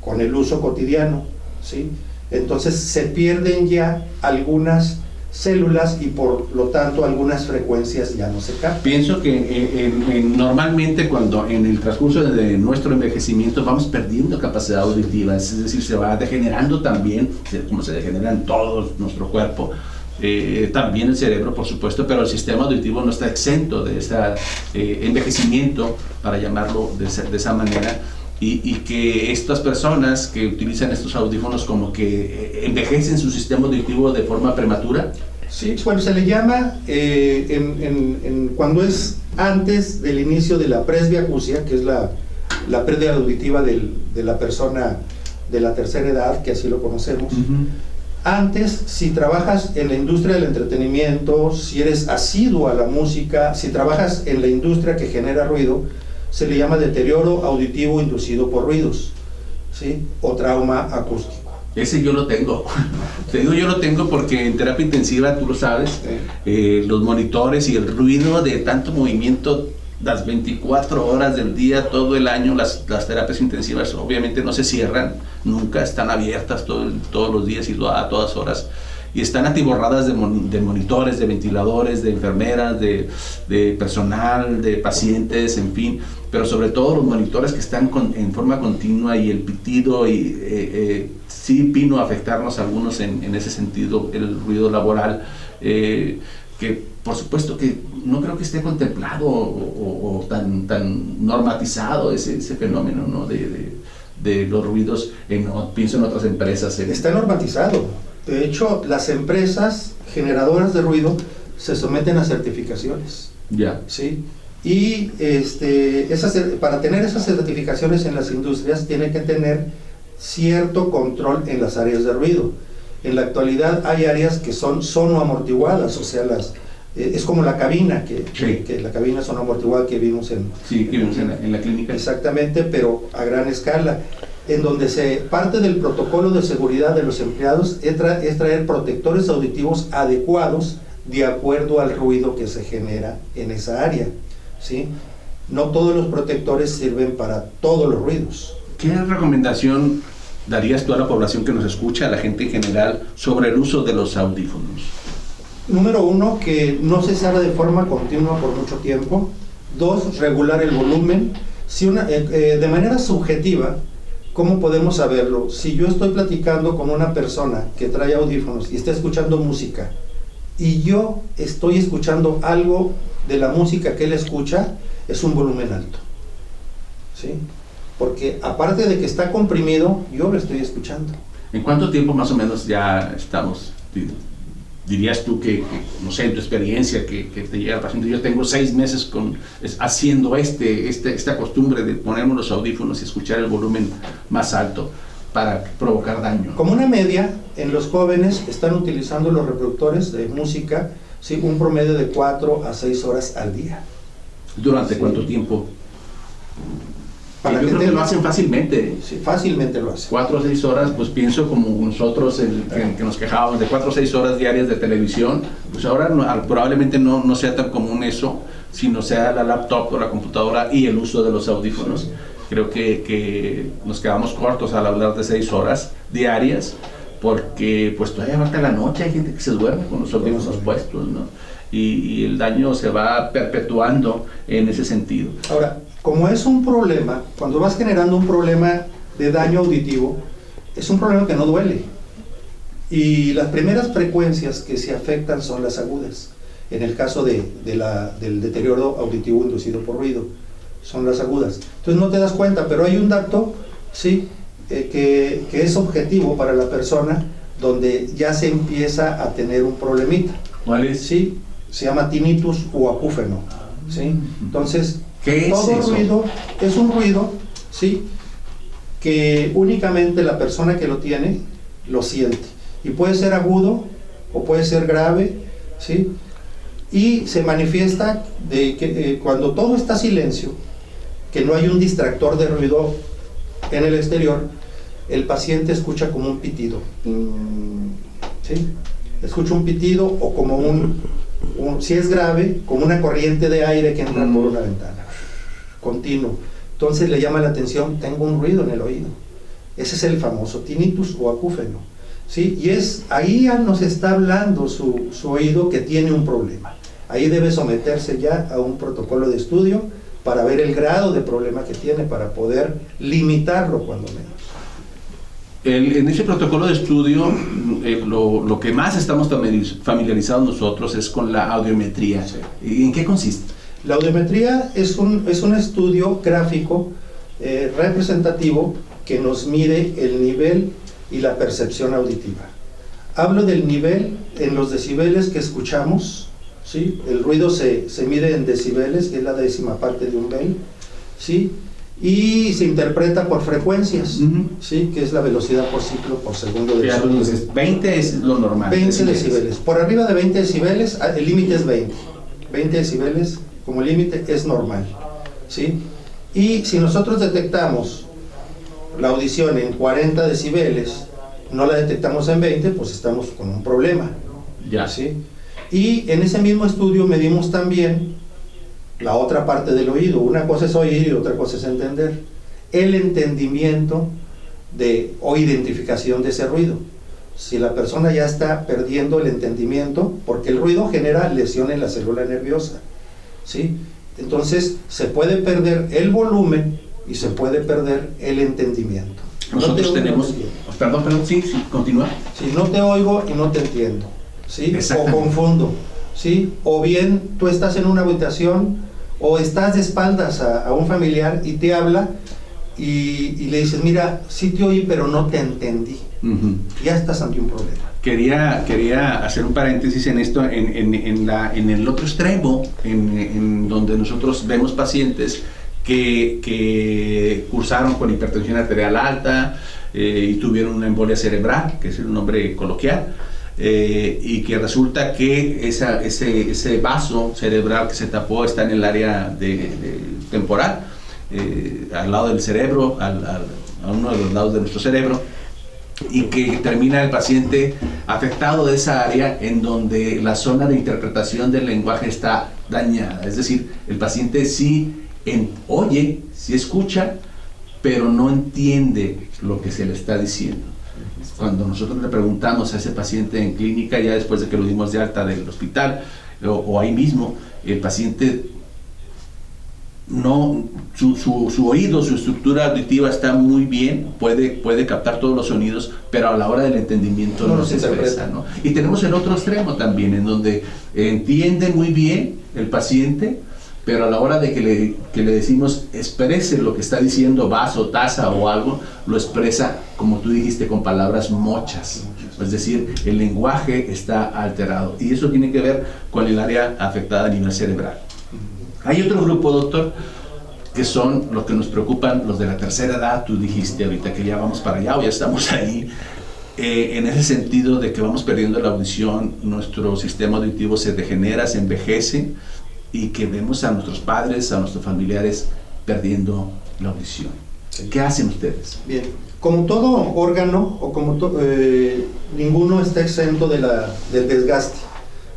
con el uso cotidiano, ¿sí? Entonces se pierden ya algunas células y por lo tanto algunas frecuencias ya no se captan. Pienso que normalmente cuando en el transcurso de nuestro envejecimiento vamos perdiendo capacidad auditiva, es decir, se va degenerando también, como se degenera en todo nuestro cuerpo, también el cerebro por supuesto, pero el sistema auditivo no está exento de ese envejecimiento, para llamarlo de esa manera, y que estas personas que utilizan estos audífonos como que envejecen su sistema auditivo de forma prematura. Sí, bueno, se le llama cuando es antes del inicio de la presbiacusia, que es la la pérdida auditiva de la persona de la tercera edad, que así lo conocemos. Antes, si trabajas en la industria del entretenimiento, si eres asiduo a la música, si trabajas en la industria que genera ruido, se le llama deterioro auditivo inducido por ruidos, ¿sí? O trauma acústico. Ese yo lo tengo. Te digo, yo lo tengo porque en terapia intensiva, tú lo sabes, los monitores y el ruido de tanto movimiento, las 24 horas del día, todo el año, las terapias intensivas obviamente no se cierran, nunca, están abiertas todos los días y a todas horas. Y están atiborradas de monitores, de ventiladores, de enfermeras, de personal, de pacientes, en fin. Pero sobre todo los monitores que están en forma continua, y el pitido, y sí vino a afectarnos a algunos en ese sentido, el ruido laboral, que por supuesto que no creo que esté contemplado o tan normatizado ese fenómeno, ¿no? de los ruidos, pienso en otras empresas. Está normatizado. De hecho, las empresas generadoras de ruido se someten a certificaciones. Ya. ¿Sí? Y para tener esas certificaciones en las industrias tiene que tener cierto control en las áreas de ruido. En la actualidad hay áreas que son sonoamortiguadas, o sea, es como la cabina, que la cabina sonoamortiguada que vimos en la clínica. Exactamente, pero a gran escala, en donde parte del protocolo de seguridad de los empleados es traer protectores auditivos adecuados de acuerdo al ruido que se genera en esa área, ¿sí? No todos los protectores sirven para todos los ruidos. ¿Qué recomendación darías tú a la población que nos escucha, a la gente en general, sobre el uso de los audífonos? Número 1, que no se haga de forma continua por mucho tiempo. 2, regular el volumen. De manera subjetiva, ¿cómo podemos saberlo? Si yo estoy platicando con una persona que trae audífonos y está escuchando música, y yo estoy escuchando algo de la música que él escucha, es un volumen alto, ¿sí? Porque aparte de que está comprimido, yo lo estoy escuchando. ¿En cuánto tiempo más o menos ya estamos? Dirías tú que no sé, en tu experiencia, que te llega el paciente, yo tengo 6 meses haciendo esta costumbre de ponerme los audífonos y escuchar el volumen más alto para provocar daño? Como una media, en los jóvenes están utilizando los reproductores de música, ¿sí? Un promedio de 4 a 6 horas al día. ¿Durante cuánto tiempo? Yo creo que lo hacen fácilmente. Sí, fácilmente lo hacen. 4 o 6 horas, pues pienso como nosotros que nos quejábamos de 4 o 6 horas diarias de televisión, pues ahora probablemente no sea tan común eso, sino sea la laptop o la computadora y el uso de los audífonos. Sí. Creo que nos quedamos cortos al hablar de 6 horas diarias, porque pues todavía falta la noche, hay gente que se duerme con los audífonos puestos, ¿no? Y el daño se va perpetuando en ese sentido. Ahora, como es un problema, cuando vas generando un problema de daño auditivo, es un problema que no duele. Y las primeras frecuencias que se afectan son las agudas. En el caso del deterioro auditivo inducido por ruido, son las agudas. Entonces no te das cuenta, pero hay un dato, ¿sí? Que es objetivo para la persona, donde ya se empieza a tener un problemita. ¿Cuál es? Sí, se llama tinnitus o acúfeno, ¿sí? Entonces, ¿qué todo es eso? Ruido es un ruido, ¿sí? Que únicamente la persona que lo tiene lo siente, y puede ser agudo o puede ser grave, ¿sí? Y se manifiesta cuando todo está silencio, que no hay un distractor de ruido en el exterior, el paciente escucha como un pitido, ¿sí? Escucha un pitido, o como si es grave, como una corriente de aire que entra por una ventana, continuo. Entonces le llama la atención, tengo un ruido en el oído. Ese es el famoso tinnitus o acúfeno, ¿sí? Y ahí ya nos está hablando su oído que tiene un problema. Ahí debe someterse ya a un protocolo de estudio para ver el grado de problema que tiene, para poder limitarlo cuando menos. En ese protocolo de estudio, lo que más estamos familiarizados nosotros es con la audiometría. Sí. ¿Y en qué consiste? La audiometría es un estudio gráfico representativo que nos mide el nivel y la percepción auditiva. Hablo del nivel en los decibeles que escuchamos, ¿sí? El ruido se mide en decibeles, que es la 10ª parte de un bel, ¿sí? y se interpreta por frecuencias, ¿sí? Que es la velocidad por ciclo por segundo del sonido. 20 es lo normal. 20 decibeles. Por arriba de 20 decibeles, el límite es 20. 20 decibeles como límite es normal, ¿sí? Y si nosotros detectamos la audición en 40 decibeles, no la detectamos en 20, pues estamos con un problema. Ya. ¿Sí? Y en ese mismo estudio medimos también la otra parte del oído. Una cosa es oír y otra cosa es entender. El entendimiento o identificación de ese ruido. Si la persona ya está perdiendo el entendimiento, porque el ruido genera lesión en la célula nerviosa, ¿sí? Entonces se puede perder el volumen y se puede perder el entendimiento. Nosotros tenemos... Perdón, sí, continúa. Si no te oigo y no te entiendo, ¿sí? O confundo, ¿sí? O bien tú estás en una habitación o estás de espaldas a un familiar y te habla y le dices, mira, sí te oí pero no te entendí. Ya estás ante un problema. Quería hacer un paréntesis en esto, en el otro extremo, en donde nosotros vemos pacientes que cursaron con hipertensión arterial alta y tuvieron una embolia cerebral, que es el nombre coloquial, y que resulta que ese vaso cerebral que se tapó está en el área temporal, al lado del cerebro, a uno de los lados de nuestro cerebro, y que termina el paciente afectado de esa área en donde la zona de interpretación del lenguaje está dañada. Es decir, el paciente sí oye, sí escucha, pero no entiende lo que se le está diciendo. Cuando nosotros le preguntamos a ese paciente en clínica, ya después de que lo dimos de alta del hospital o ahí mismo, el paciente no, su oído, su estructura auditiva está muy bien, puede captar todos los sonidos, pero a la hora del entendimiento no se expresa, ¿no? Y tenemos el otro extremo también, en donde entiende muy bien el paciente, pero a la hora de que le decimos exprese lo que está diciendo, vaso, taza o algo, lo expresa, como tú dijiste, con palabras mochas. Es decir, el lenguaje está alterado. Y eso tiene que ver con el área afectada a nivel cerebral. Hay otro grupo, doctor, que son los que nos preocupan, los de la tercera edad. Tú dijiste ahorita que ya vamos para allá o ya estamos ahí. En ese sentido de que vamos perdiendo la audición, nuestro sistema auditivo se degenera, se envejece, y que vemos a nuestros padres, a nuestros familiares perdiendo la audición. Sí. ¿Qué hacen ustedes? Bien, como todo órgano, o como ninguno está exento del desgaste,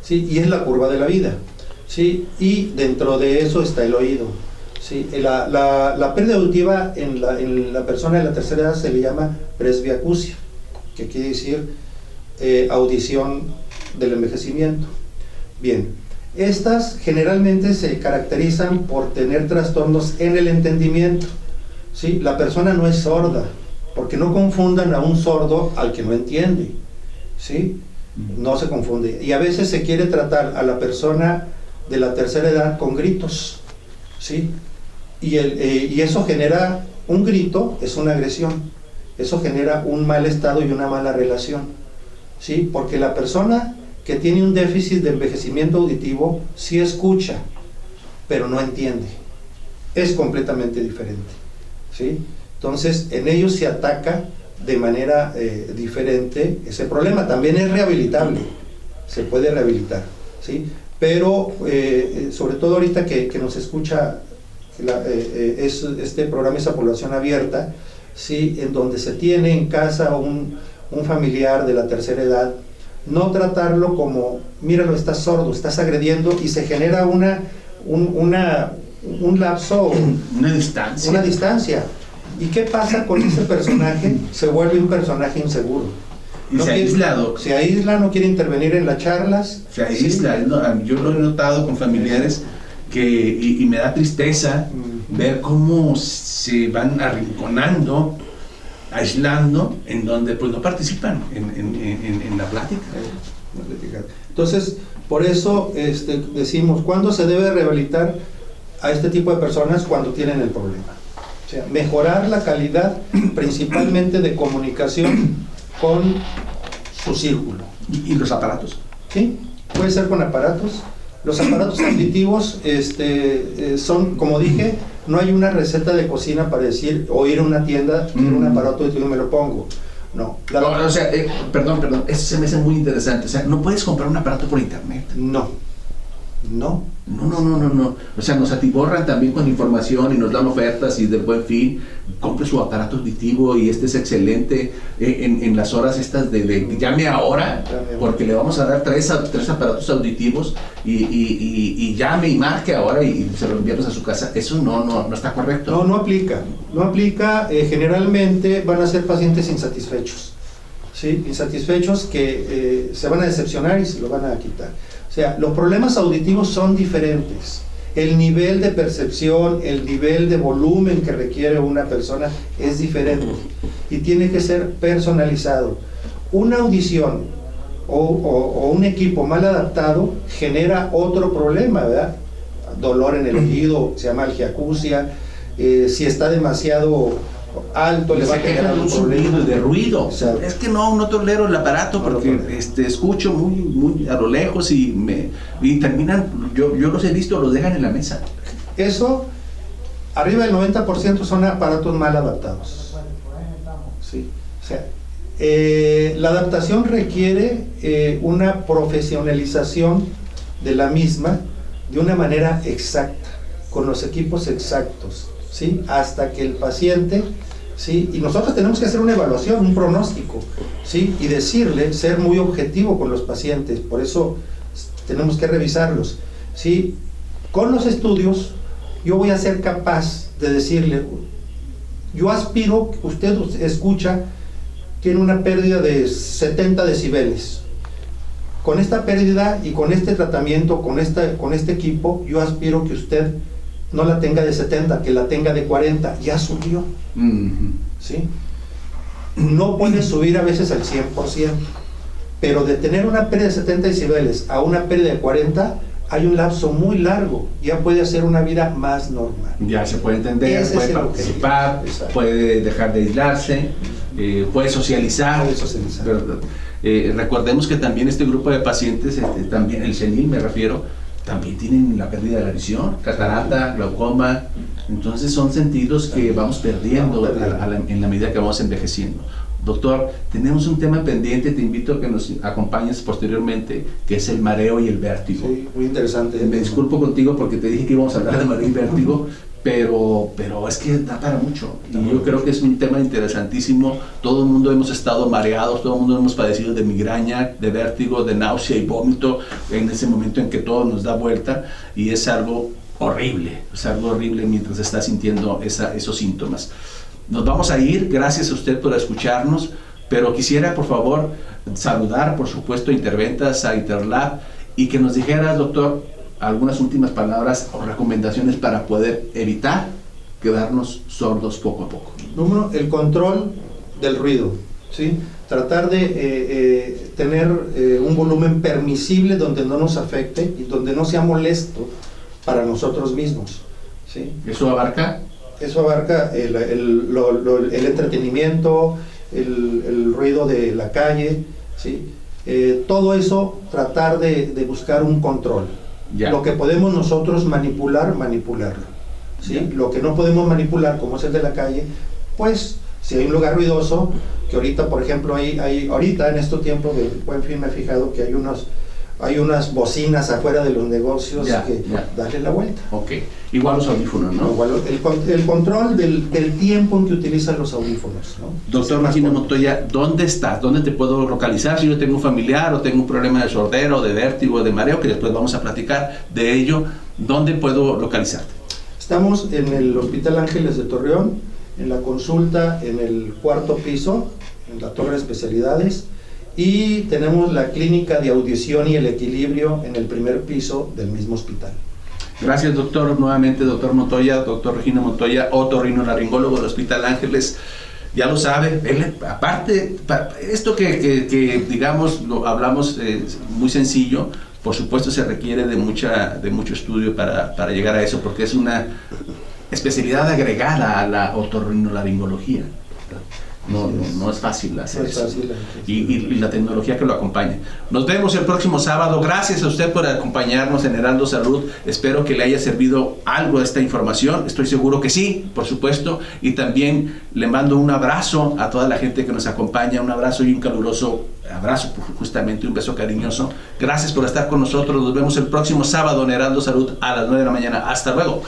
¿sí? Y es la curva de la vida, ¿sí? Y dentro de eso está el oído, ¿sí? La pérdida auditiva en la persona de la tercera edad se le llama presbiacusia, que quiere decir audición del envejecimiento. Bien, estas generalmente se caracterizan por tener trastornos en el entendimiento, ¿sí? La persona no es sorda, porque no confundan a un sordo al que no entiende, ¿sí? No se confunde. Y a veces se quiere tratar a la persona de la tercera edad con gritos, ¿sí? Y eso genera, un grito es una agresión, eso genera un mal estado y una mala relación, ¿sí? Porque la persona que tiene un déficit de envejecimiento auditivo sí escucha, pero no entiende. Es completamente diferente, ¿sí? Entonces, en ellos se ataca de manera diferente ese problema. También es rehabilitable, se puede rehabilitar, ¿sí? Pero, sobre todo ahorita que nos escucha este programa, esa población abierta, ¿sí? En donde se tiene en casa un familiar de la tercera edad, no tratarlo como, míralo, estás sordo, estás agrediendo, y se genera un lapso, una distancia. ¿Y qué pasa con ese personaje? Se vuelve un personaje inseguro. Y no se aísla, se aísla, no quiere intervenir en las charlas. Se aísla, ¿sí? Yo lo he notado con familiares y me da tristeza ver cómo se van arrinconando, aislando, en donde pues no participan en la plática. Entonces, por eso decimos, ¿cuándo se debe rehabilitar a este tipo de personas? Cuando tienen el problema. O sea, mejorar la calidad principalmente de comunicación con su círculo. ¿Y los aparatos? Sí, puede ser con aparatos. Los aparatos auditivos son, como dije, no hay una receta de cocina para decir, o ir a una tienda, quiero un aparato y me lo pongo. No. O sea, perdón, eso se me hace muy interesante. O sea, no puedes comprar un aparato por internet. No. No. O sea, nos atiborran también con información y nos dan ofertas y del Buen Fin. Compre su aparato auditivo y este es excelente en las horas estas de llame ahora, porque le vamos a dar tres aparatos auditivos y llame y marque ahora y se lo enviamos a su casa. Eso no está correcto. No aplica. Generalmente van a ser pacientes insatisfechos, ¿sí? Insatisfechos que se van a decepcionar y se lo van a quitar. O sea, los problemas auditivos son diferentes. El nivel de percepción, el nivel de volumen que requiere una persona es diferente y tiene que ser personalizado. Una audición o un equipo mal adaptado genera otro problema, ¿verdad? Dolor en el oído, se llama algiacusia. Si está demasiado alto, le va a generar un problema de ruido. Exacto. Es que no tolero el aparato porque escucho muy a lo lejos y terminan, yo los he visto, los dejan en la mesa. Eso, arriba del 90% son aparatos mal adaptados. Sí. O sea, la adaptación requiere una profesionalización de la misma de una manera exacta, con los equipos exactos, ¿sí? Hasta que el paciente, ¿sí? Y nosotros tenemos que hacer una evaluación, un pronóstico, ¿sí? Y decirle, ser muy objetivo con los pacientes, por eso tenemos que revisarlos, ¿sí? Con los estudios, yo voy a ser capaz de decirle, yo aspiro, usted escucha, tiene una pérdida de 70 decibeles. Con esta pérdida y con este tratamiento, con este equipo, yo aspiro que usted no la tenga de 70, que la tenga de 40, ya subió. ¿Sí? No puede subir a veces al 100%, pero de tener una pérdida de 70 decibeles a una pérdida de 40, hay un lapso muy largo, ya puede hacer una vida más normal. Ya se puede entender, puede participar, puede dejar de aislarse, puede socializar. ¿Verdad? Recordemos que también este grupo de pacientes, también el senil me refiero, también tienen la pérdida de la visión, catarata, glaucoma. Entonces son sentidos que vamos perdiendo en la medida que vamos envejeciendo. Doctor, tenemos un tema pendiente, te invito a que nos acompañes posteriormente, que es el mareo y el vértigo. Sí, muy interesante. Me disculpo contigo porque te dije que íbamos a hablar de mareo y vértigo, pero es que da para mucho. Y yo creo que es un tema interesantísimo. Todo el mundo hemos estado mareados, todo el mundo hemos padecido de migraña, de vértigo, de náusea y vómito en ese momento en que todo nos da vuelta, y es algo horrible mientras está sintiendo esos síntomas. Nos vamos a ir, gracias a usted por escucharnos, pero quisiera por favor saludar por supuesto a Interventas, a Interlab, y que nos dijeras, doctor, algunas últimas palabras o recomendaciones para poder evitar quedarnos sordos poco a poco. Número, el control del ruido, ¿sí? Tratar de tener un volumen permisible donde no nos afecte y donde no sea molesto para nosotros mismos, ¿sí? ¿Eso abarca? Eso abarca el entretenimiento, el ruido de la calle, ¿sí? Todo eso, tratar de buscar un control. Ya. Lo que podemos nosotros manipularlo, ¿sí? Lo que no podemos manipular, como es el de la calle, pues si hay un lugar ruidoso, que ahorita por ejemplo ahorita en estos tiempos de Buen Fin me he fijado que hay unas bocinas afuera de los negocios darle la vuelta. Ok, igual los audífonos, ¿no? Igual el control del tiempo en que utilizan los audífonos, ¿no? Doctor Regino Montoya, ¿dónde estás? ¿Dónde te puedo localizar si yo tengo un familiar o tengo un problema de sordera o de vértigo o de mareo, que después vamos a platicar de ello? ¿Dónde puedo localizarte? Estamos en el Hospital Ángeles de Torreón, en la consulta en el 4º piso, en la torre de especialidades, y tenemos la clínica de audición y el equilibrio en el 1er piso del mismo hospital. Gracias, doctor. Nuevamente, doctor Montoya, doctor Regino Montoya, otorrinolaringólogo del Hospital Ángeles. Ya lo sabe, él, aparte, esto que digamos, lo hablamos muy sencillo, por supuesto se requiere de mucho estudio para llegar a eso, porque es una especialidad agregada a la otorrinolaringología. No es fácil hacer eso. fácil, Y la tecnología que lo acompaña. Nos vemos el próximo sábado. Gracias a usted por acompañarnos en Heraldo Salud. Espero que le haya servido algo esta información. Estoy seguro que sí, por supuesto. Y también le mando un abrazo a toda la gente que nos acompaña. Un abrazo y un caluroso abrazo, justamente un beso cariñoso. Gracias por estar con nosotros. Nos vemos el próximo sábado en Heraldo Salud a las 9 de la mañana. Hasta luego.